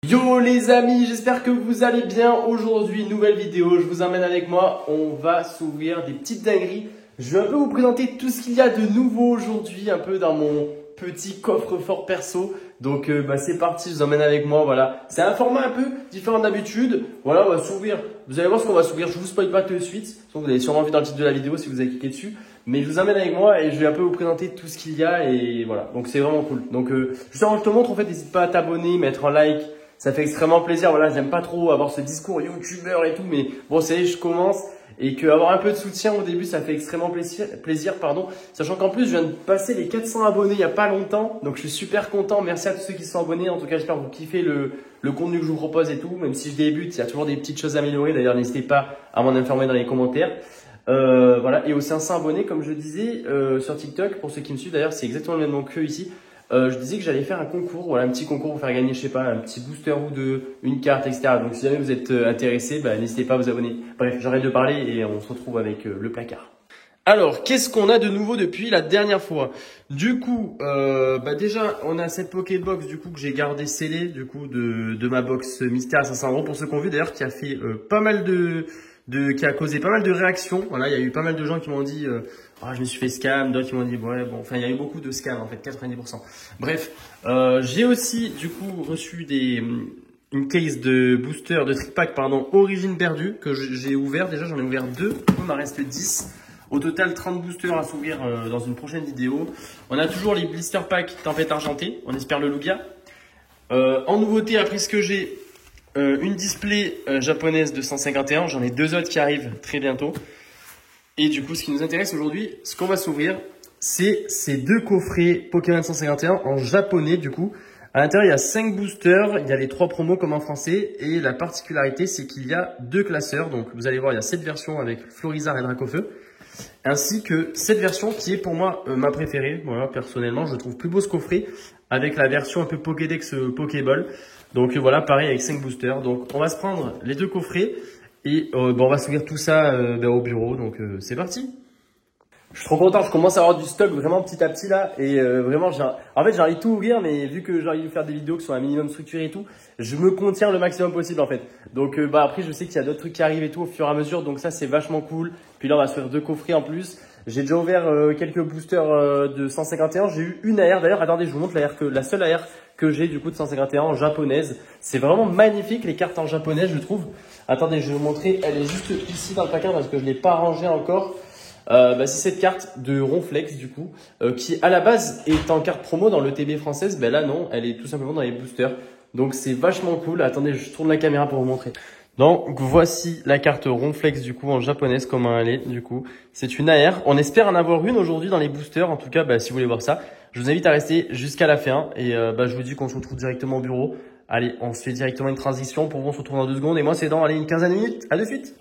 Yo les amis, j'espère que vous allez bien. Aujourd'hui, nouvelle vidéo, je vous emmène avec moi. On va s'ouvrir des petites dingueries. Je vais un peu vous présenter tout ce qu'il y a de nouveau aujourd'hui, un peu dans mon petit coffre-fort perso. Donc c'est parti, je vous emmène avec moi. Voilà, c'est un format un peu différent d'habitude. Voilà, on va s'ouvrir. Vous allez voir ce qu'on va s'ouvrir. Je vous spoil pas tout de suite. Vous avez sûrement vu dans le titre de la vidéo si vous avez cliqué dessus. Mais je vous emmène avec moi et je vais un peu vous présenter tout ce qu'il y a. Et voilà, donc c'est vraiment cool. Donc juste avant que je te montre, en fait, n'hésite pas à t'abonner, mettre un like. Ça fait extrêmement plaisir. Voilà, j'aime pas trop avoir ce discours youtubeur et tout, mais bon, c'est je commence et qu'avoir un peu de soutien au début, ça fait extrêmement plaisir, pardon. Sachant qu'en plus, je viens de passer les 400 abonnés il y a pas longtemps, donc je suis super content. Merci à tous ceux qui sont abonnés. En tout cas, j'espère que vous kiffez le contenu que je vous propose et tout. Même si je débute, il y a toujours des petites choses à améliorer. D'ailleurs, n'hésitez pas à m'en informer dans les commentaires. Voilà, et aux 500 abonnés, comme je disais, sur TikTok, pour ceux qui me suivent d'ailleurs, c'est exactement le même nom que ici. Je disais que j'allais faire un concours, voilà, un petit concours pour faire gagner, je sais pas, un petit booster ou deux, une carte, etc. Donc si jamais vous êtes intéressé, n'hésitez pas à vous abonner. Bref, j'arrête de parler et on se retrouve avec le placard. Alors, qu'est-ce qu'on a de nouveau depuis la dernière fois? Du coup, déjà, on a cette Pokébox du coup que j'ai gardé scellée du coup de ma box mystère à 500 € pour ceux qui ont vu d'ailleurs, qui a fait pas mal qui a causé pas mal de réactions. Voilà, il y a eu pas mal de gens qui m'ont dit je me suis fait scam, d'autres qui m'ont dit ouais bon, enfin il y a eu beaucoup de scams en fait, 90%. Bref, j'ai aussi du coup reçu une case de booster de trick pack origine perdue que j'ai ouvert. Déjà j'en ai ouvert 2, il m'en reste 10. Au total 30 boosters à s'ouvrir dans une prochaine vidéo. On a toujours les blister pack tempête argentée, on espère le Lugia. En nouveauté, après ce que j'ai, une display japonaise de 151, j'en ai 2 autres qui arrivent très bientôt. Et du coup, ce qui nous intéresse aujourd'hui, ce qu'on va s'ouvrir, c'est ces 2 coffrets Pokémon 151 en japonais du coup. À l'intérieur, il y a 5 boosters, il y a les 3 promos comme en français. Et la particularité, c'est qu'il y a 2 classeurs. Donc vous allez voir, il y a cette version avec Florizarre et Dracofeu. Ainsi que cette version qui est pour moi ma préférée. Voilà, personnellement, je trouve plus beau ce coffret avec la version un peu Pokédex Pokéball. Donc voilà, pareil avec 5 boosters. Donc on va se prendre les 2 coffrets et on va s'ouvrir tout ça au bureau. Donc c'est parti. Je suis trop content, je commence à avoir du stock vraiment petit à petit là et vraiment en fait j'ai envie de tout ouvrir, mais vu que j'ai envie de faire des vidéos qui sont un minimum structurées et tout, je me contiens le maximum possible en fait. Donc après je sais qu'il y a d'autres trucs qui arrivent et tout au fur et à mesure, donc ça c'est vachement cool. Puis là on va se faire 2 coffrets en plus. J'ai déjà ouvert quelques boosters de 151, j'ai eu une AR d'ailleurs. Attendez, je vous montre la seule AR que j'ai du coup de 151 en japonaise. C'est vraiment magnifique les cartes en japonais je trouve. Attendez, je vais vous montrer, elle est juste ici dans le placard parce que je ne l'ai pas rangée encore. C'est cette carte de Ronflex du coup qui à la base est en carte promo dans le TB française. Là non, elle est tout simplement dans les boosters. Donc c'est vachement cool. Attendez, je tourne la caméra pour vous montrer. Donc voici la carte Ronflex du coup en japonaise, comment elle est du coup. C'est une AR. On espère en avoir une aujourd'hui dans les boosters. En tout cas, si vous voulez voir ça, je vous invite à rester jusqu'à la fin. Et je vous dis qu'on se retrouve directement au bureau. Allez, on se fait directement une transition. Pour vous, on se retrouve dans 2 secondes. Et moi, c'est dans une quinzaine de minutes. À de suite.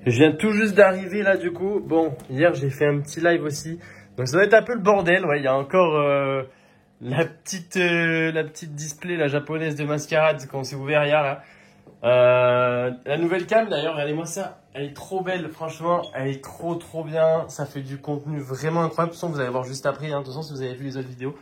Je viens tout juste d'arriver là du coup. Bon, hier j'ai fait un petit live aussi. Donc ça doit être un peu le bordel. Ouais, il y a encore la petite display la japonaise de Mascarade qu'on s'est ouvert hier là. La nouvelle cam d'ailleurs, regardez-moi ça. Elle est trop belle, franchement. Elle est trop bien. Ça fait du contenu vraiment incroyable. De toute façon, vous allez voir juste après. De toute façon, si vous avez vu les autres vidéos.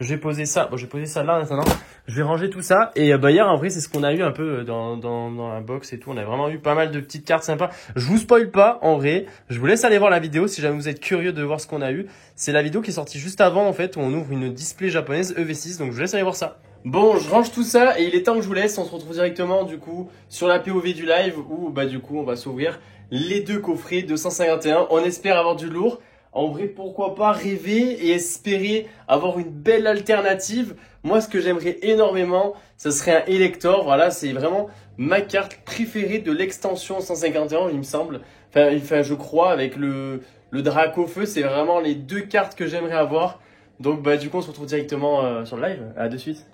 Je vais poser ça. Bon, je vais poser ça là maintenant. Je vais ranger tout ça. Et hier, en vrai, c'est ce qu'on a eu un peu dans la box et tout. On a vraiment eu pas mal de petites cartes sympas. Je vous spoil pas, en vrai. Je vous laisse aller voir la vidéo si jamais vous êtes curieux de voir ce qu'on a eu. C'est la vidéo qui est sortie juste avant, en fait, où on ouvre une display japonaise EV6. Donc, je vous laisse aller voir ça. Bon, je range tout ça et il est temps que je vous laisse. On se retrouve directement, du coup, sur la POV du live où, du coup, on va s'ouvrir les 2 coffrets de 151. On espère avoir du lourd. En vrai, pourquoi pas rêver et espérer avoir une belle alternative. Moi, ce que j'aimerais énormément, ce serait un Elector. Voilà, c'est vraiment ma carte préférée de l'extension 151, il me semble. Enfin, je crois, avec le Dracofeu, c'est vraiment les 2 cartes que j'aimerais avoir. Donc, du coup, on se retrouve directement sur le live. À de suite.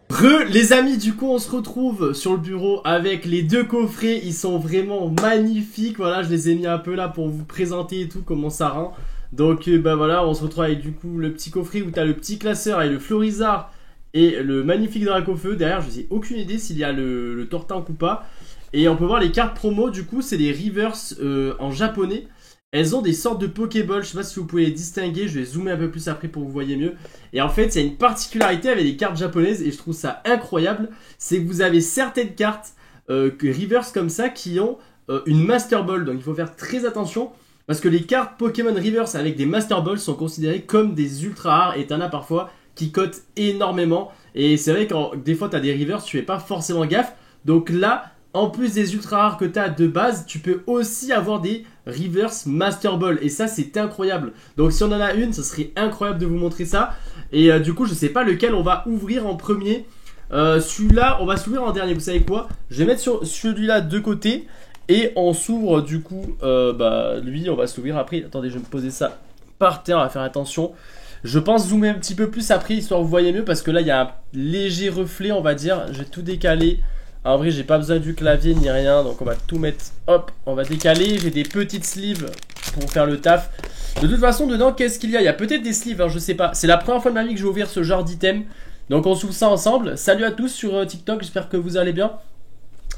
Les amis, du coup, on se retrouve sur le bureau avec les 2 coffrets. Ils sont vraiment magnifiques. Voilà, je les ai mis un peu là pour vous présenter et tout, comment ça rend. Donc voilà, on se retrouve avec du coup le petit coffret où tu as le petit classeur avec le Florizarre et le magnifique Dracofeu. Derrière, je n'ai aucune idée s'il y a le Tortank ou pas. Et on peut voir les cartes promo, du coup, c'est les reverse en japonais. elles ont des sortes de Pokéballs. Je sais pas si vous pouvez les distinguer. Je vais zoomer un peu plus après pour que vous voyez mieux. Et en fait, il y a une particularité avec les cartes japonaises et je trouve ça incroyable. C'est que vous avez certaines cartes reverse comme ça qui ont une Master Ball. Donc il faut faire très attention parce que les cartes Pokémon reverse avec des Master Balls sont considérées comme des ultra rares et t'en as parfois qui cotent énormément. Et c'est vrai que des fois tu as des reverse, tu fais pas forcément gaffe. Donc là, en plus des ultra rares que tu as de base, tu peux aussi avoir des reverse Master Ball. Et ça, c'est incroyable. Donc si on en a une, ça serait incroyable de vous montrer ça. Et du coup, je sais pas lequel on va ouvrir en premier. Celui-là, on va s'ouvrir en dernier. Vous savez quoi? Je vais mettre sur celui-là de côté. Et on s'ouvre du coup, lui, on va s'ouvrir après. Attendez, je vais me poser ça par terre, on va faire attention. Je pense zoomer un petit peu plus après, histoire que vous voyez mieux. Parce que là, il y a un léger reflet, on va dire. Je vais tout décaler. En vrai, j'ai pas besoin du clavier ni rien. Donc on va tout mettre, hop, on va décaler. J'ai des petites sleeves pour faire le taf. De toute façon, dedans, qu'est-ce qu'il y a? Il y a peut-être des sleeves, hein, je sais pas. C'est la première fois de ma vie que je vais ouvrir ce genre d'item. Donc on s'ouvre ça ensemble. Salut à tous sur TikTok, j'espère que vous allez bien.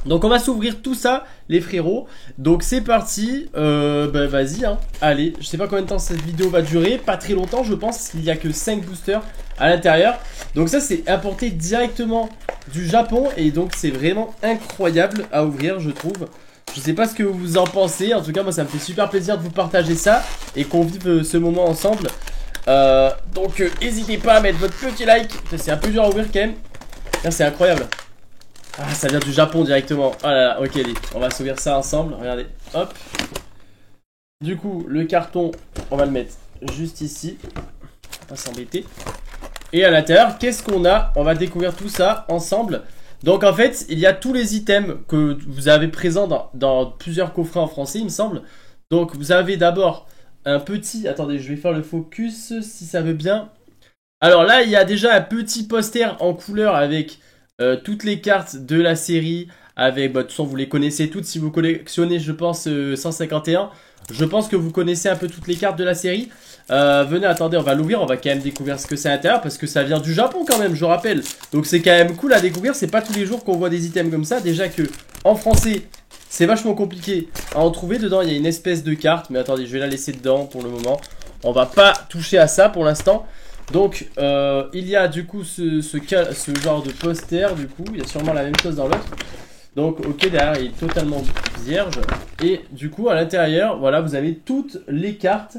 Donc on va s'ouvrir tout ça les frérots. Donc c'est parti, vas-y hein. Allez, je sais pas combien de temps cette vidéo va durer. Pas très longtemps je pense, il n'y a que 5 boosters à l'intérieur. Donc ça c'est importé directement du Japon. Et donc c'est vraiment incroyable à ouvrir je trouve. Je sais pas ce que vous en pensez. En tout cas moi ça me fait super plaisir de vous partager ça. Et qu'on vive ce moment ensemble. Donc n'hésitez pas à mettre votre petit like. C'est un peu dur à ouvrir quand même. C'est incroyable. Ah, ça vient du Japon directement. Oh là là, ok, on va s'ouvrir ça ensemble. Regardez, hop. Du coup, le carton, on va le mettre juste ici. On va pas s'embêter. Et à l'intérieur, qu'est-ce qu'on a? On va découvrir tout ça ensemble. Donc en fait, il y a tous les items que vous avez présents dans plusieurs coffrets en français, il me semble. Donc vous avez d'abord un petit... Attendez, je vais faire le focus si ça veut bien. Alors là, il y a déjà un petit poster en couleur avec... toutes les cartes de la série avec, de toute façon vous les connaissez toutes si vous collectionnez je pense 151. Je pense que vous connaissez un peu toutes les cartes de la série. Venez, attendez, on va l'ouvrir, on va quand même découvrir ce que c'est à l'intérieur parce que ça vient du Japon quand même, je rappelle. Donc c'est quand même cool à découvrir, c'est pas tous les jours qu'on voit des items comme ça. Déjà que en français c'est vachement compliqué à en trouver. Dedans il y a une espèce de carte, mais attendez, je vais la laisser dedans pour le moment. On va pas toucher à ça pour l'instant. Donc il y a du coup ce genre de poster. Du coup il y a sûrement la même chose dans l'autre. Donc ok, derrière il est totalement vierge. Et du coup à l'intérieur, voilà, vous avez toutes les cartes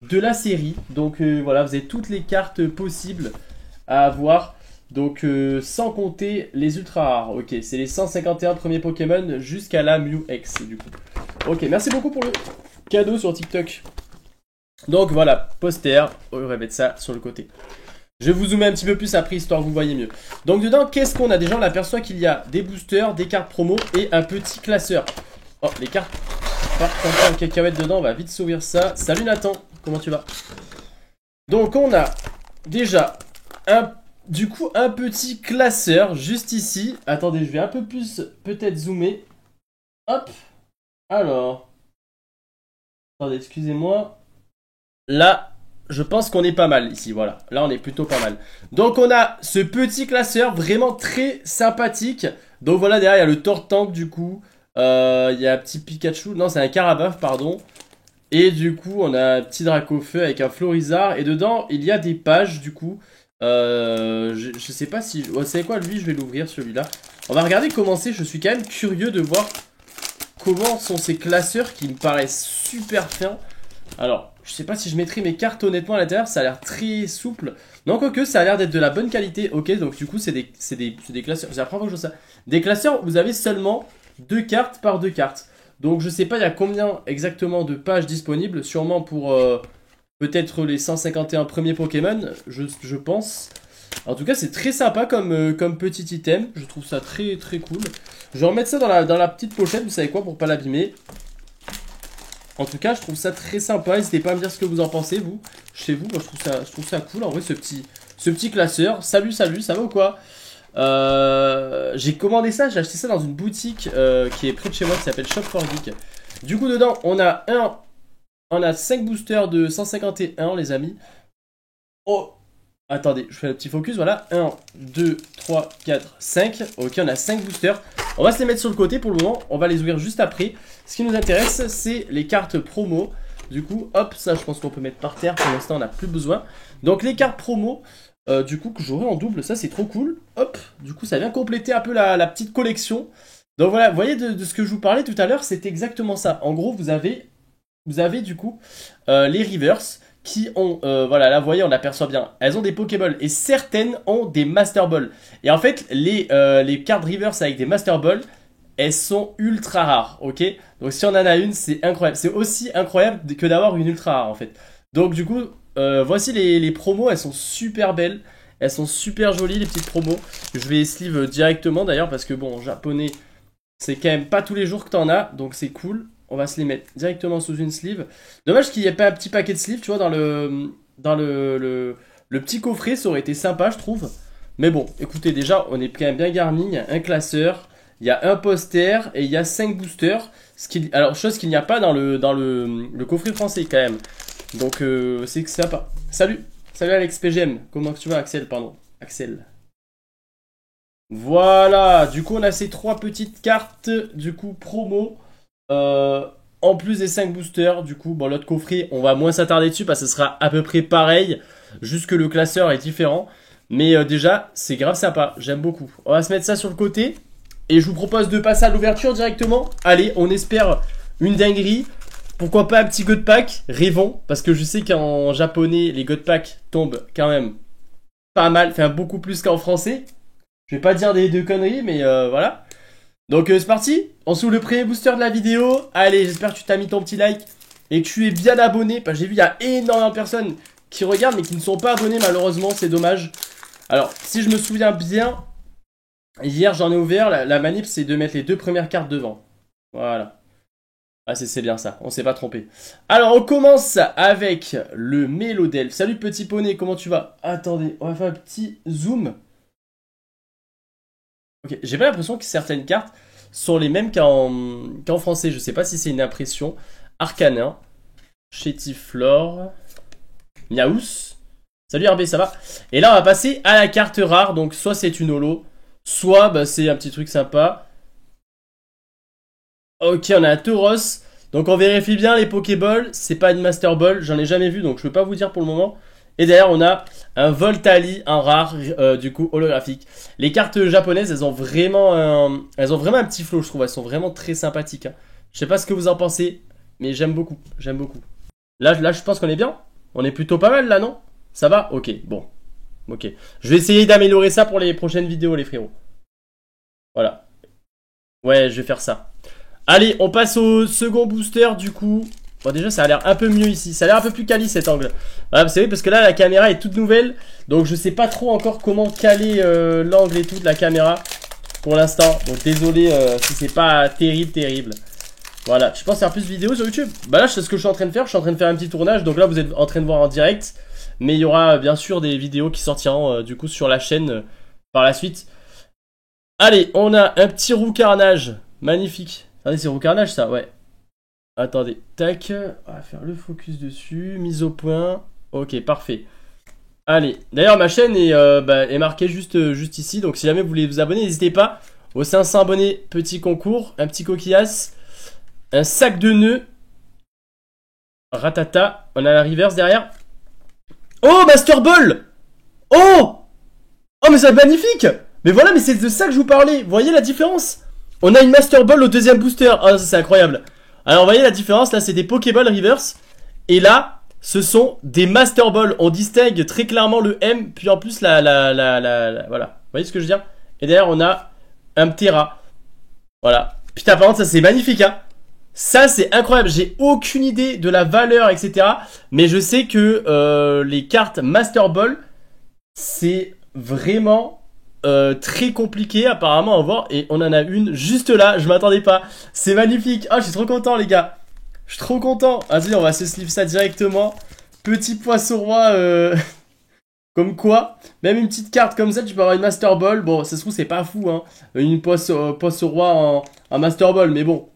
de la série. Donc voilà, vous avez toutes les cartes possibles à avoir. Donc sans compter les ultra rares. Ok, c'est les 151 premiers Pokémon jusqu'à la Mew X du coup. Ok, merci beaucoup pour le cadeau sur TikTok. Donc voilà, poster, on va mettre ça sur le côté. Je vais vous zoomer un petit peu plus après, histoire que vous voyez mieux. Donc dedans, qu'est-ce qu'on a? Déjà, on aperçoit qu'il y a des boosters, des cartes promo et un petit classeur. Oh, les cartes partent en cacahuète dedans, on va vite s'ouvrir ça. Salut Nathan, comment tu vas? Donc on a déjà un petit classeur juste ici. Attendez, je vais un peu plus peut-être zoomer. Hop, alors. Attendez, excusez-moi. Là, je pense qu'on est pas mal ici, voilà. Là, on est plutôt pas mal. Donc, on a ce petit classeur vraiment très sympathique. Donc, voilà, derrière, il y a le Tortank, du coup. Il y a un petit Pikachu. Non, c'est un Carabaf, pardon. Et du coup, on a un petit Dracofeu avec un Florizard. Et dedans, il y a des pages, du coup. Je sais pas si... Vous savez quoi, lui, je vais l'ouvrir, celui-là. On va regarder comment c'est. Je suis quand même curieux de voir comment sont ces classeurs qui me paraissent super fins. Alors... Je sais pas si je mettrai mes cartes honnêtement à l'intérieur, ça a l'air très souple. Non, quoique ça a l'air d'être de la bonne qualité. Ok, donc du coup c'est des classeurs. C'est la première fois que je vois ça. Des classeurs, vous avez seulement 2 cartes par 2 cartes. Donc je sais pas il y a combien exactement de pages disponibles. Sûrement pour peut-être les 151 premiers Pokémon, je pense. En tout cas c'est très sympa comme petit item. Je trouve ça très très cool. Je vais remettre ça dans la petite pochette, vous savez quoi, pour pas l'abîmer. En tout cas, je trouve ça très sympa. N'hésitez pas à me dire ce que vous en pensez, vous. Chez vous, moi, je trouve ça cool. En vrai, ce petit classeur. Salut, ça va ou quoi? J'ai commandé ça, j'ai acheté ça dans une boutique qui est près de chez moi, qui s'appelle Shop for Geek. Du coup, dedans, on a 5 boosters de 151, les amis. Oh, attendez, je fais un petit focus, voilà. 1, 2, 3, 4, 5. Ok, on a 5 boosters. On va se les mettre sur le côté pour le moment. On va les ouvrir juste après. Ce qui nous intéresse, c'est les cartes promo. Du coup, hop, ça je pense qu'on peut mettre par terre. Pour l'instant, on n'a plus besoin. Donc les cartes promo, du coup, que j'aurai en double, ça c'est trop cool. Hop, du coup, ça vient compléter un peu la petite collection. Donc voilà, vous voyez de ce que je vous parlais tout à l'heure, c'est exactement ça. En gros, vous avez du coup les Reavers qui ont, voilà, là vous voyez, on aperçoit bien, elles ont des Pokéballs et certaines ont des Master Balls. Et en fait, les cartes Reavers avec des Master Balls, elles sont ultra rares, ok? Donc si on en a une, c'est incroyable. C'est aussi incroyable que d'avoir une ultra rare en fait. Donc du coup, voici les promos, elles sont super belles. Elles sont super jolies les petites promos. Je vais sleeve directement d'ailleurs parce que bon, en japonais, c'est quand même pas tous les jours que t'en as. Donc c'est cool. On va se les mettre directement sous une sleeve. Dommage qu'il n'y ait pas un petit paquet de sleeves, tu vois, dans le petit coffret. Ça aurait été sympa, je trouve. Mais bon, écoutez, déjà, on est quand même bien garni. Il y a un classeur. Il y a un poster et il y a 5 boosters. Alors, chose qu'il n'y a pas dans le coffret français quand même. Donc, c'est sympa. Salut Alex PGM. Comment tu vas, Axel, pardon. Axel. Voilà. Du coup, on a ces 3 petites cartes, du coup, promo. En plus des 5 boosters. Du coup, bon, l'autre coffret, on va moins s'attarder dessus parce que ce sera à peu près pareil. Juste que le classeur est différent. Mais déjà, c'est grave sympa. J'aime beaucoup. On va se mettre ça sur le côté. Et je vous propose de passer à l'ouverture directement. Allez, on espère une dinguerie. Pourquoi pas un petit God Pack? Rêvons. Parce que je sais qu'en japonais, les God Pack tombent quand même pas mal. Enfin, beaucoup plus qu'en français. Je vais pas dire des conneries, mais voilà. Donc c'est parti. On s'ouvre le premier booster de la vidéo. Allez, j'espère que tu t'as mis ton petit like. Et que tu es bien abonné. Parce que j'ai vu, il y a énormément de personnes qui regardent, mais qui ne sont pas abonnés, malheureusement. C'est dommage. Alors, si je me souviens bien... Hier j'en ai ouvert, la manip c'est de mettre les 2 premières cartes devant. Voilà. Ah c'est bien ça, on s'est pas trompé. Alors on commence avec le Mélodel. Salut petit poney, comment tu vas? Attendez, on va faire un petit zoom. Ok, j'ai pas l'impression que certaines cartes sont les mêmes qu'en français. Je sais pas si c'est une impression. Arcanin, Chétiflore, Miaous. Salut RB, ça va? Et là on va passer à la carte rare, donc soit c'est une holo, soit bah, c'est un petit truc sympa. Ok, on a un Tauros. Donc on vérifie bien les Pokéballs. C'est pas une Master Ball, j'en ai jamais vu, donc je peux pas vous dire pour le moment. Et derrière on a un Voltali, un rare, du coup holographique. Les cartes japonaises, elles ont vraiment un petit flow, je trouve. Elles sont vraiment très sympathiques, hein. Je sais pas ce que vous en pensez, mais j'aime beaucoup, j'aime beaucoup. Là je pense qu'on est bien. On est plutôt pas mal là, non? Ça va? Ok, bon. Ok. Je vais essayer d'améliorer ça pour les prochaines vidéos, les frérots. Voilà. Ouais, je vais faire ça. Allez, on passe au second booster, du coup. Bon, déjà, ça a l'air un peu mieux ici. Ça a l'air un peu plus quali, cet angle. Voilà, vous savez, parce que là, la caméra est toute nouvelle. Donc, je sais pas trop encore comment caler l'angle et tout de la caméra pour l'instant. Donc, désolé si c'est pas terrible. Voilà. Je pense faire plus de vidéos sur YouTube. Bah là, c'est ce que je suis en train de faire. Je suis en train de faire un petit tournage. Donc là, vous êtes en train de voir en direct. Mais il y aura bien sûr des vidéos qui sortiront du coup sur la chaîne par la suite. Allez, on a un petit roux carnage. Magnifique. Attendez, c'est roux carnage ça, ouais. Attendez, tac. On va faire le focus dessus. Mise au point. Ok, parfait. Allez, d'ailleurs ma chaîne est marquée juste ici. Donc si jamais vous voulez vous abonner, n'hésitez pas. Aux 500 abonnés, petit concours. Un petit coquillasse. Un sac de nœuds. Ratata. On a la reverse derrière. Oh, Master Ball! Oh! Oh, mais c'est magnifique! Mais voilà, mais c'est de ça que je vous parlais. Vous voyez la différence? On a une Master Ball au deuxième booster. Ah, ça c'est incroyable. Alors, vous voyez la différence? Là, c'est des Pokéball Reverse. Et là, ce sont des Master Ball. On distingue très clairement le M. Puis en plus, voilà. Vous voyez ce que je veux dire? Et derrière, on a un Ptera. Voilà. Putain, par contre, ça c'est magnifique, hein. Ça c'est incroyable, j'ai aucune idée de la valeur etc. Mais je sais que les cartes Master Ball c'est vraiment très compliqué apparemment à voir. Et on en a une juste là, je m'attendais pas. C'est magnifique, ah je suis trop content les gars. Je suis trop content. Vas-y on va se sleeve ça directement. Petit poisson roi comme quoi, même une petite carte comme ça tu peux avoir une Master Ball. Bon ça se trouve c'est pas fou hein. Une poisson roi en Master Ball mais bon.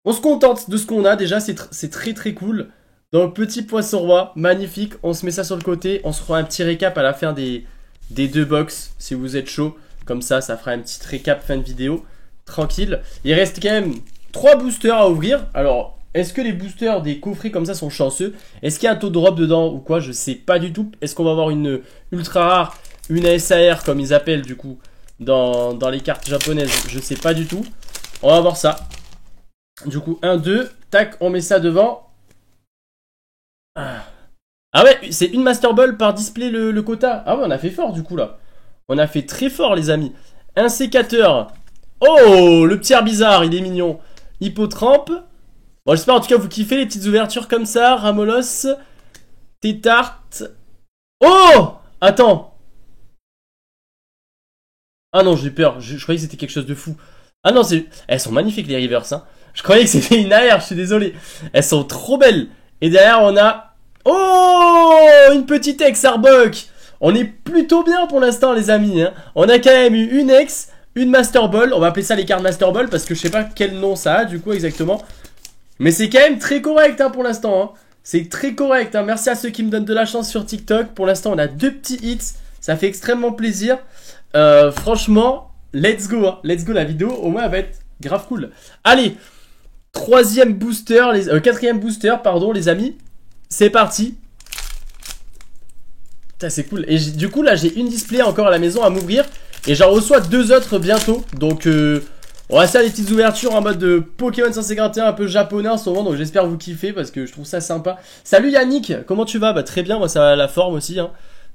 On se contente de ce qu'on a déjà, c'est très cool. Donc petit poisson roi, magnifique. On se met ça sur le côté. On se fera un petit récap à la fin des 2 box si vous êtes chaud. Comme ça fera un petit récap fin de vidéo. Tranquille. Il reste quand même 3 boosters à ouvrir. Alors Est-ce que les boosters des coffrets comme ça sont chanceux? Est-ce qu'il y a un taux de drop dedans ou quoi? Je sais pas du tout. Est-ce qu'on va avoir une ultra rare, une ASAR comme ils appellent du coup dans les cartes japonaises? Je sais pas du tout. On va voir ça. Du coup, 1, 2, tac, on met ça devant. Ah ouais, c'est une Master Ball par display le quota. Ah ouais, on a fait fort du coup là. On a fait très fort les amis. Un sécateur. Oh, le petit bizarre, il est mignon. Hippotrampe. Bon, j'espère en tout cas vous kiffez les petites ouvertures comme ça. Ramolos. Tétarte. Oh, attends. Ah non, j'ai peur. Je croyais que c'était quelque chose de fou. Ah non, elles sont magnifiques les reverse. Hein. Je croyais que c'était une AR, je suis désolé. Elles sont trop belles. Et derrière, on a... Oh, une petite ex Arbok. On est plutôt bien pour l'instant les amis. Hein. On a quand même eu une ex, une Master Ball. On va appeler ça les cartes Master Ball parce que je sais pas quel nom ça a du coup exactement. Mais c'est quand même très correct hein, pour l'instant. Hein. C'est très correct. Hein. Merci à ceux qui me donnent de la chance sur TikTok. Pour l'instant, on a 2 petits hits. Ça fait extrêmement plaisir. Franchement, let's go. Hein. Let's go la vidéo. Au moins, elle va être grave cool. Allez, quatrième booster, pardon les amis. C'est parti. C'est cool. Et du coup là j'ai une display encore à la maison à m'ouvrir. Et j'en reçois 2 autres bientôt. Donc on va faire des petites ouvertures en mode de Pokémon 151 un peu japonais en ce moment. Donc j'espère vous kiffer parce que je trouve ça sympa. Salut Yannick, comment tu vas? Bah très bien, moi ça va la forme aussi hein.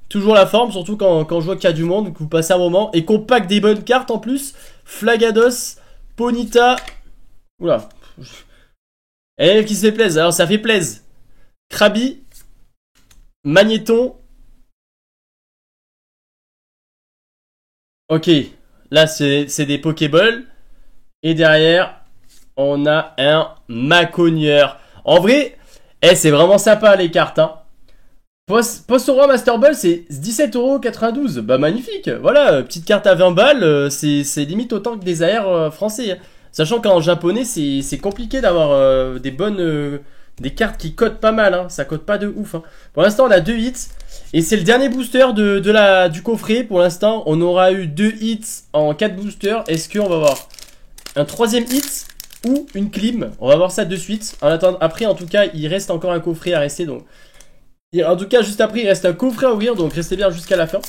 Toujours la forme, surtout quand je vois qu'il y a du monde, que vous passez un moment. Et qu'on pack des bonnes cartes en plus. Flagados, Ponyta. Oula. Et qui se fait plaisir, alors ça fait plaisir. Krabi, Magnéton. Ok, là c'est des Pokéballs. Et derrière, on a un Maconieur. En vrai, c'est vraiment sympa les cartes. Hein. Post au roi Master Ball, c'est 17,92€. Bah magnifique. Voilà, petite carte à 20 balles, c'est limite autant que des AR français. Hein. Sachant qu'en japonais, c'est compliqué d'avoir des bonnes... des cartes qui cotent pas mal, hein. Ça cote pas de ouf. Hein. Pour l'instant, on a 2 hits. Et c'est le dernier booster du coffret. Pour l'instant, on aura eu 2 hits en 4 boosters. Est-ce qu'on va avoir un 3ème hit ou une clim? On va voir ça de suite. En attendant, après, en tout cas, il reste encore un coffret à rester. Donc, en tout cas, juste après, il reste un coffret à ouvrir. Donc, restez bien jusqu'à la fin.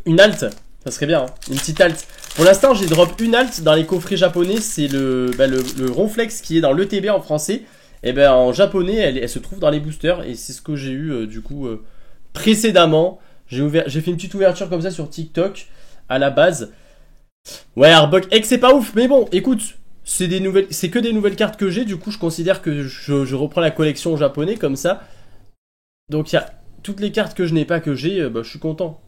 Une halte. Ça serait bien, hein. Une petite halte. Pour l'instant, j'ai drop une halte dans les coffrets japonais. C'est le Ronflex qui est dans l'ETB en français. Et ben en japonais, elle se trouve dans les boosters. Et c'est ce que j'ai eu du coup précédemment. J'ai fait une petite ouverture comme ça sur TikTok à la base. Ouais, Arbok X c'est pas ouf. Mais bon, écoute, c'est que des nouvelles cartes que j'ai. Du coup, je considère que je reprends la collection japonais comme ça. Donc il y a toutes les cartes que je n'ai pas que j'ai. Bah, je suis content.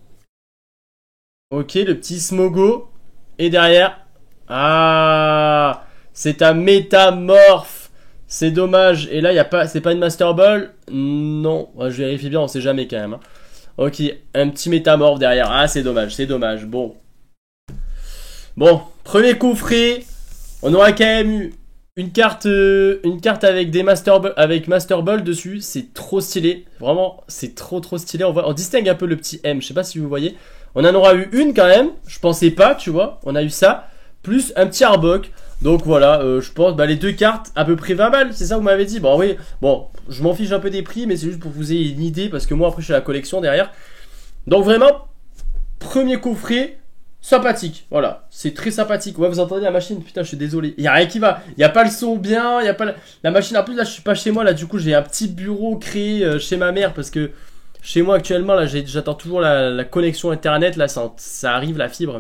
Ok, le petit Smogo. Et derrière, ah, c'est un métamorphe. C'est dommage. Et là, c'est pas une Master Ball. Non, je vérifie bien, on sait jamais quand même. Hein. Ok, un petit métamorphe derrière. Ah, c'est dommage, c'est dommage. Bon. Bon, premier coffret. On aura quand même eu une carte avec des Master Ball dessus. C'est trop stylé. Vraiment, c'est trop stylé. On distingue un peu le petit M. Je sais pas si vous voyez. On en aura eu une quand même. Je pensais pas, tu vois. On a eu ça. Plus un petit Arbok. Donc voilà, je pense, les 2 cartes, à peu près 20 balles, c'est ça vous m'avez dit? Bon oui, bon, je m'en fiche un peu des prix, mais c'est juste pour que vous ayez une idée, parce que moi après je suis à la collection derrière. Donc vraiment, premier coffret, sympathique, voilà, c'est très sympathique. Ouais, vous entendez la machine, putain je suis désolé, il n'y a rien qui va, il n'y a pas le son bien, il n'y a pas la machine, en plus là je suis pas chez moi, là du coup j'ai un petit bureau créé chez ma mère, parce que chez moi actuellement, là j'attends toujours la connexion internet, là ça arrive la fibre,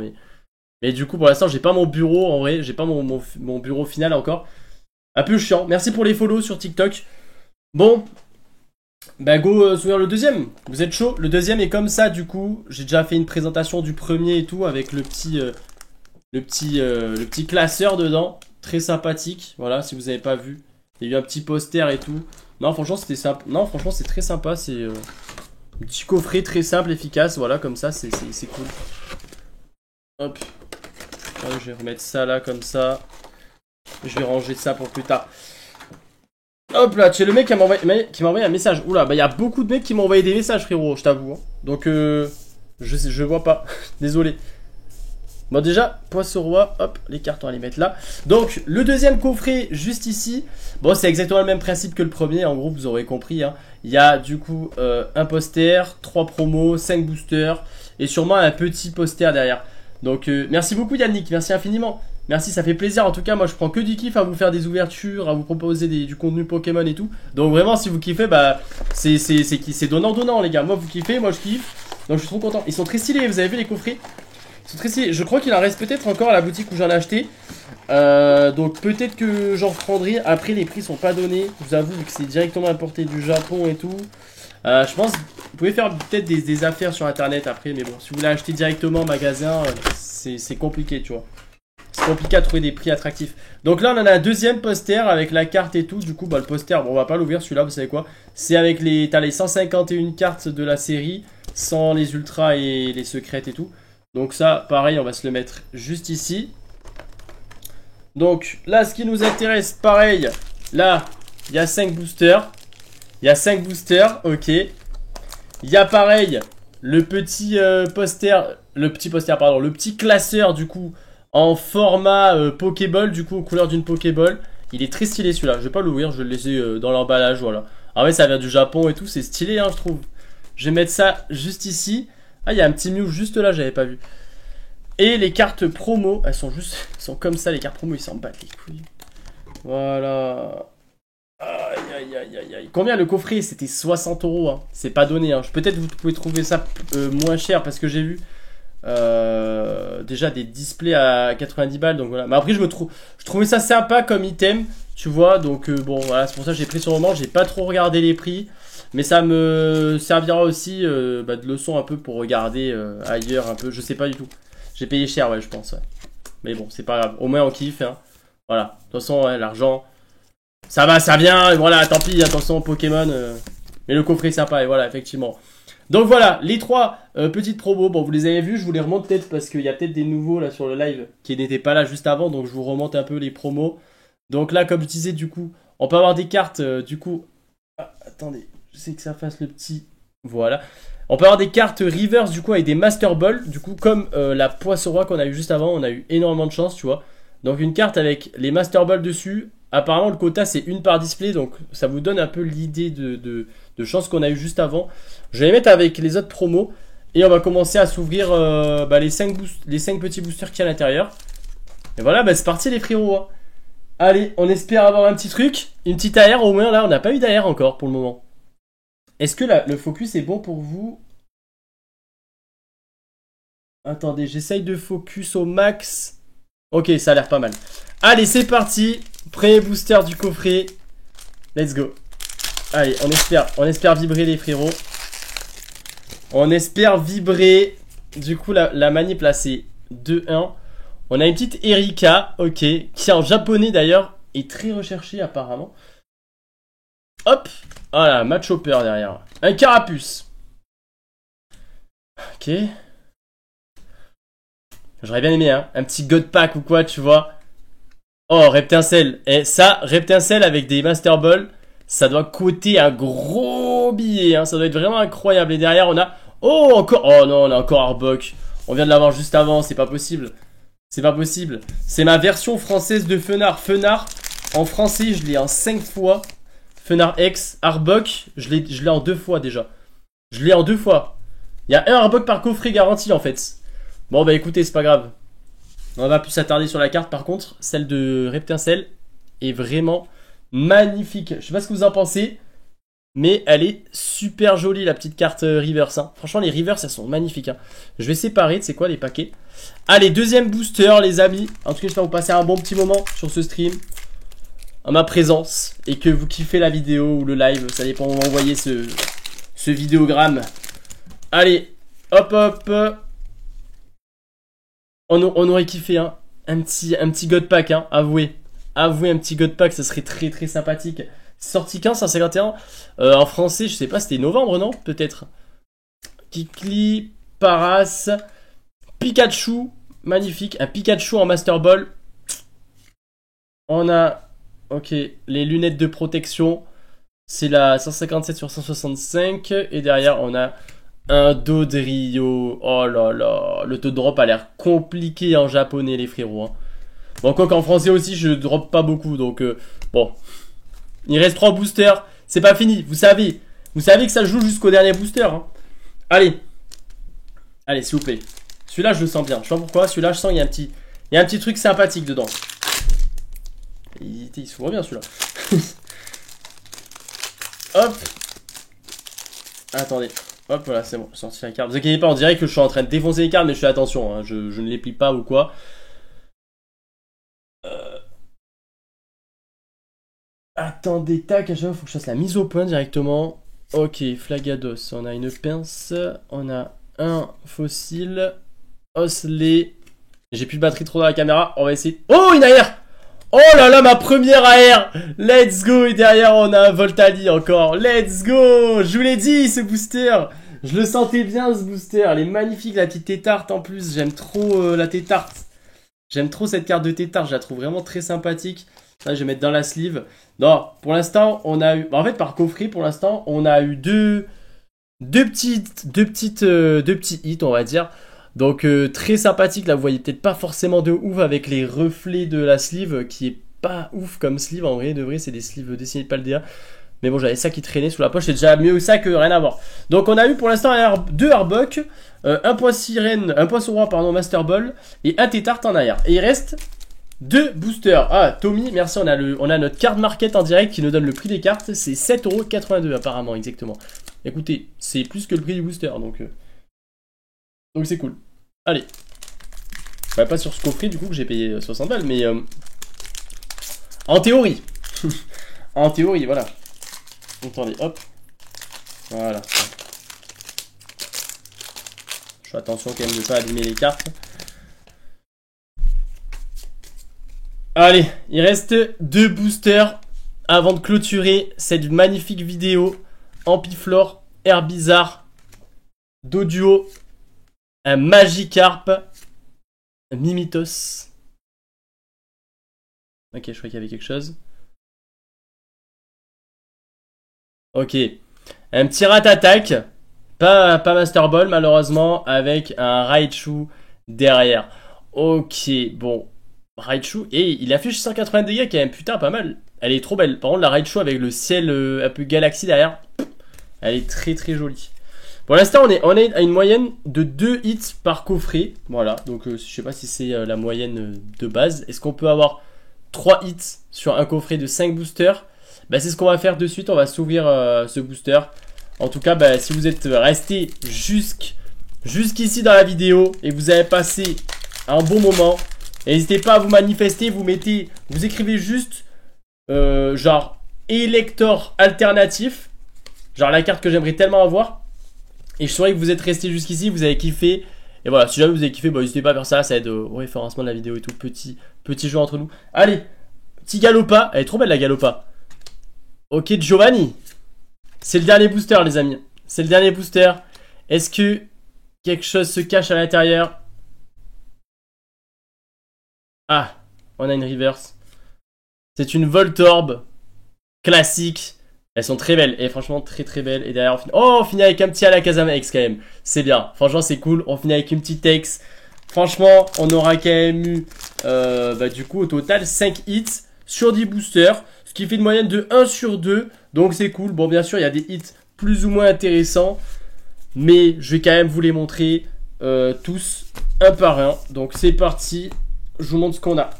mais du coup, pour l'instant, j'ai pas mon bureau en vrai. J'ai pas mon bureau final encore. Un peu chiant. Merci pour les follow sur TikTok. Bon. Bah, go s'ouvrir le deuxième. Vous êtes chaud? Le deuxième est comme ça, du coup. J'ai déjà fait une présentation du premier et tout avec le petit classeur dedans. Très sympathique. Voilà, si vous avez pas vu. Il y a eu un petit poster et tout. Non, franchement, c'était simple. Non, franchement, c'est très sympa. C'est un petit coffret très simple, efficace. Voilà, comme ça, c'est cool. Hop. Je vais remettre ça là comme ça. Je vais ranger ça pour plus tard. Hop là, tu es le mec qui m'a envoyé un message. Oula, bah il y a beaucoup de mecs qui m'ont envoyé des messages frérot, je t'avoue. Hein. Donc je vois pas. Désolé. Bon déjà, Poisson Roi, hop, les cartes on va les mettre là. Donc le deuxième coffret juste ici, bon c'est exactement le même principe que le premier, en gros vous aurez compris. Hein. Il y a du coup un poster, 3 promos, 5 boosters et sûrement un petit poster derrière. Donc merci beaucoup Yannick, merci infiniment. Merci, ça fait plaisir. En tout cas, moi je prends que du kiff à vous faire des ouvertures, à vous proposer du contenu Pokémon et tout. Donc vraiment, si vous kiffez, bah c'est donnant-donnant les gars. Moi vous kiffez, moi je kiffe. Donc je suis trop content. Ils sont très stylés, vous avez vu les coffrets? Ils sont très stylés. Je crois qu'il en reste peut-être encore à la boutique où j'en ai acheté. Donc peut-être que j'en reprendrai. Après les prix sont pas donnés. Je vous avoue que c'est directement importé du Japon et tout. Je pense que vous pouvez faire peut-être des affaires sur internet après. Mais bon, si vous voulez acheter directement en magasin, c'est compliqué tu vois. C'est compliqué à trouver des prix attractifs. Donc là on en a un deuxième poster avec la carte et tout. Du coup bah, le poster, bon, on va pas l'ouvrir celui-là, vous savez quoi. C'est avec les, t'as les 151 cartes de la série, sans les ultras et les secrètes et tout. Donc ça pareil on va se le mettre juste ici. Donc là ce qui nous intéresse, pareil, là il y a 5 boosters. Il y a 5 boosters, ok. Il y a pareil le petit le petit classeur du coup en format Pokéball, du coup aux couleurs d'une Pokéball. Il est très stylé celui-là, je vais pas l'ouvrir, je vais le laisser dans l'emballage, voilà. Ah ouais ça vient du Japon et tout, c'est stylé hein je trouve. Je vais mettre ça juste ici. Ah il y a un petit Mew juste là, j'avais pas vu. Et les cartes promo, elles sont juste, elles sont comme ça les cartes promo, ils s'en battent les couilles. Voilà. Aïe aïe aïe aïe aïe. Combien le coffret? C'était 60 €. Hein. C'est pas donné. Hein. Peut-être vous pouvez trouver ça moins cher parce que j'ai vu déjà des displays à 90 balles. Donc voilà. Mais après je trouvais ça sympa comme item. Tu vois. Donc bon voilà. C'est pour ça que j'ai pris sur le moment. J'ai pas trop regardé les prix. Mais ça me servira aussi de leçon un peu pour regarder ailleurs un peu. Je sais pas du tout. J'ai payé cher ouais je pense. Ouais. Mais bon c'est pas grave. Au moins on kiffe. Hein. Voilà. De toute façon ouais, l'argent. Ça va, ça vient, voilà, tant pis, attention Pokémon, mais le coffret est sympa, et voilà, effectivement. Donc voilà, les 3 petites promos, bon, vous les avez vues, je vous les remonte peut-être parce qu'il y a peut-être des nouveaux là sur le live qui n'étaient pas là juste avant, donc je vous remonte un peu les promos. Donc là, comme je disais, du coup, on peut avoir des cartes, du coup... Ah, attendez, je sais que ça fasse le petit... Voilà. On peut avoir des cartes reverse, du coup, avec des Master Ball, du coup, comme la Poisson Roi qu'on a eu juste avant, on a eu énormément de chance, tu vois. Donc une carte avec les Master Ball dessus. Apparemment le quota c'est une par display, donc ça vous donne un peu l'idée de chance qu'on a eu juste avant. Je vais les mettre avec les autres promos et on va commencer à s'ouvrir les 5 petits boosters qu'il y a à l'intérieur. Et voilà, c'est parti les frérots. Hein. Allez, on espère avoir un petit truc, une petite AR au moins. Là on n'a pas eu d'AR encore pour le moment. Est-ce que le focus est bon pour vous? Attendez, j'essaye de focus au max. Ok, ça a l'air pas mal. Allez, c'est parti. Premier booster du coffret. Let's go. Allez, on espère vibrer les frérots. On espère vibrer. Du coup, la manip là, c'est 2-1. On a une petite Erika, ok. Qui en japonais d'ailleurs est très recherchée apparemment. Hop. Voilà, match hopper derrière. Un carapuce. Ok. J'aurais bien aimé, hein. Un petit God Pack ou quoi, tu vois. Oh, Reptincelle. Et ça, Reptincelle avec des Master Ball, ça doit coûter un gros billet. Hein. Ça doit être vraiment incroyable. Et derrière, on a... Oh, encore... Oh non, on a encore Arbok. On vient de l'avoir juste avant. C'est pas possible. C'est pas possible. C'est ma version française de Fenard. Fenard, en français, je l'ai en 5 fois. Fenard X. Arbok, je l'ai en 2 fois déjà. Je l'ai en 2 fois. Il y a un Arbok par coffret garanti en fait. Bon, écoutez, c'est pas grave. On va plus s'attarder sur la carte par contre. Celle de Reptincelle est vraiment magnifique. Je sais pas ce que vous en pensez, mais elle est super jolie la petite carte reverse. Hein. Franchement, les reverse elles sont magnifiques. Hein. Je vais séparer, c'est quoi les paquets. Allez, deuxième booster les amis. En tout cas, j'espère vous passer un bon petit moment sur ce stream. En ma présence. Et que vous kiffez la vidéo ou le live. Ça dépend où vous envoyez ce vidéogramme. Allez, hop hop. On aurait kiffé hein. un petit God Pack, hein. Avouez un petit God Pack, ça serait très très sympathique. Sorti 1551 en français, je sais pas, c'était novembre, non? Peut-être. Kikli, Paras, Pikachu, magnifique. Un Pikachu en Master Ball. On a, ok, les lunettes de protection. C'est la 157 sur 165. Et derrière, on a Un Dodrio. Oh là là. Le taux de drop a l'air compliqué en japonais, les frérots. Hein. Bon, quoi qu'en français aussi, je drop pas beaucoup. Donc, bon. Il reste 3 boosters. C'est pas fini, vous savez. Vous savez que ça joue jusqu'au dernier booster. Hein. Allez. Allez, s'il vous plaît. Celui-là, je le sens bien. Je sais pas pourquoi. Celui-là, je sens qu'il y a un petit truc sympathique dedans. Il s'ouvre bien, celui-là. Hop. Attendez. Hop, voilà, c'est bon. J'ai sorti la carte. Vous inquiétez pas, on dirait que je suis en train de défoncer les cartes, mais je fais attention. Hein. Je ne les plie pas ou quoi. Attendez, tac, à chaque fois, faut que je fasse la mise au point directement. Ok, Flagados. On a une pince. On a un fossile. Osley. J'ai plus de batterie trop dans la caméra. On va essayer. Oh, une AR! Oh là là, ma première AR! Let's go! Et derrière, on a un Voltali encore. Let's go! Je vous l'ai dit, ce booster! Je le sentais bien, ce booster. Elle est magnifique, la petite tétarte en plus. J'aime trop la tétarte. J'aime trop cette carte de tétarte. Je la trouve vraiment très sympathique. Là, je vais mettre dans la sleeve. Non, pour l'instant, on a eu... En fait, par coffret, pour l'instant, on a eu deux petits hits, on va dire. Donc, très sympathique. Là, vous voyez peut-être pas forcément de ouf avec les reflets de la sleeve, qui est pas ouf comme sleeve. En vrai, de vrai, c'est des sleeves dessinés de Paldea. Mais bon, j'avais ça qui traînait sous la poche. C'est déjà mieux que ça que rien à voir. Donc, on a eu pour l'instant deux Arbok, un poisson roi, pardon, Master Ball, et un tétart en arrière. Et il reste... 2 boosters. Ah, Tommy, merci, on a notre card market en direct qui nous donne le prix des cartes. C'est 7,82€ apparemment, exactement. Écoutez, c'est plus que le prix du booster, donc c'est cool. Allez. Bah, pas sur ce coffret du coup que j'ai payé 60 balles, mais en théorie. En théorie, voilà. Attendez, hop. Voilà. Je fais attention quand même de ne pas abîmer les cartes. Allez, il reste 2 boosters avant de clôturer cette magnifique vidéo. Ampiflore, Herbizarre, Doduo, un Magikarp, Mimitos. Ok, je crois qu'il y avait quelque chose. Ok, un petit Rat-Attack, pas Master Ball malheureusement, avec un Raichu derrière. Ok, bon. Raichu, et il affiche 180 dégâts qui est putain pas mal. Elle est trop belle. Par contre, la Raichu avec le ciel un peu galaxie derrière, elle est très très jolie. Pour l'instant, on est à une moyenne de 2 hits par coffret. Voilà, donc je sais pas si c'est la moyenne de base. Est-ce qu'on peut avoir 3 hits sur un coffret de 5 boosters? Bah, c'est ce qu'on va faire de suite. On va s'ouvrir ce booster. En tout cas, bah, si vous êtes resté jusqu'ici dans la vidéo et que vous avez passé un bon moment, n'hésitez pas à vous manifester, vous écrivez juste genre élector alternatif, genre la carte que j'aimerais tellement avoir, et je saurais que vous êtes resté jusqu'ici, vous avez kiffé, et voilà, si jamais vous avez kiffé, bah, n'hésitez pas à faire ça, ça aide au référencement de la vidéo et tout, petit jeu entre nous. Allez, petit Galopa, elle est trop belle la Galopa. Ok, Giovanni, c'est le dernier booster les amis, c'est le dernier booster. Est-ce que quelque chose se cache à l'intérieur? Ah, on a une reverse. C'est une Voltorb classique. Elles sont très belles. Et franchement, très très belles. Et derrière, on finit avec un petit Alakazam X quand même. C'est bien. Franchement, c'est cool. On finit avec une petite X. Franchement, on aura quand même eu, du coup, au total, 5 hits sur 10 boosters. Ce qui fait une moyenne de 1 sur 2. Donc, c'est cool. Bon, bien sûr, il y a des hits plus ou moins intéressants. Mais je vais quand même vous les montrer tous un par un. Donc, c'est parti. Je vous montre ce qu'on a.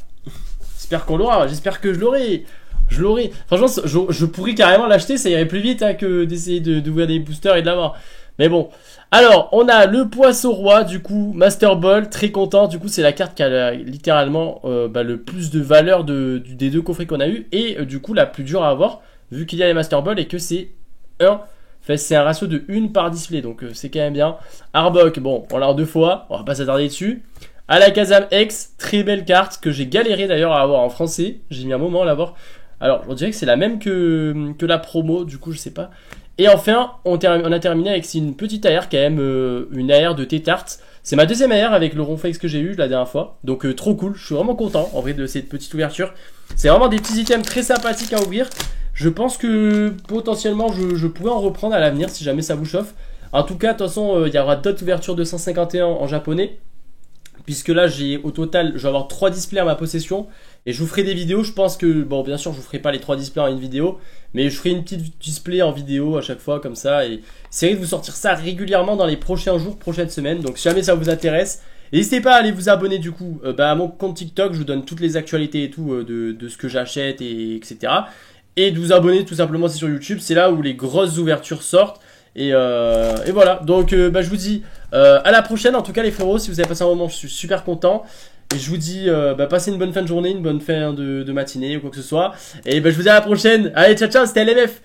J'espère qu'on l'aura. J'espère que je l'aurai. Je l'aurai. Franchement, je pourrais carrément l'acheter. Ça irait plus vite hein, que d'essayer d'ouvrir des boosters et de l'avoir. Mais bon. Alors, on a le Poisson Roi. Du coup, Master Ball. Très content. Du coup, c'est la carte qui a littéralement le plus de valeur des 2 coffrets qu'on a eu. Et du coup, la plus dure à avoir. Vu qu'il y a les Master Ball et que c'est 1. Enfin, c'est un ratio de 1 par display. Donc, c'est quand même bien. Arbok. Bon, on l'a en 2 fois. On va pas s'attarder dessus. Alakazam X, très belle carte que j'ai galéré d'ailleurs à avoir en français. J'ai mis un moment à l'avoir. Alors, on dirait que c'est la même que la promo, du coup, je sais pas. Et enfin, on a terminé avec une petite AR, quand même, une AR de Tétart. C'est ma deuxième AR avec le Ronflex que j'ai eu la dernière fois. Donc, trop cool. Je suis vraiment content, en vrai, de cette petite ouverture. C'est vraiment des petits items très sympathiques à ouvrir. Je pense que potentiellement, je pourrais en reprendre à l'avenir si jamais ça vous chauffe. En tout cas, de toute façon, il y aura d'autres ouvertures de 151 en japonais. Puisque là, au total, je vais avoir 3 displays à ma possession. Et je vous ferai des vidéos. Je pense que, bon, bien sûr, je vous ferai pas les 3 displays en une vidéo. Mais je ferai une petite display en vidéo à chaque fois, comme ça. Et j'essaierai de vous sortir ça régulièrement dans les prochains jours, prochaines semaines. Donc, si jamais ça vous intéresse, n'hésitez pas à aller vous abonner du coup à mon compte TikTok. Je vous donne toutes les actualités et tout de ce que j'achète, etc. Et de vous abonner tout simplement, c'est sur YouTube. C'est là où les grosses ouvertures sortent. Et voilà, donc je vous dis à la prochaine. En tout cas les frérots, si vous avez passé un moment, je suis super content. Et je vous dis passez une bonne fin de journée, une bonne fin de matinée ou quoi que ce soit. Et je vous dis à la prochaine. Allez, ciao ciao, c'était LMF.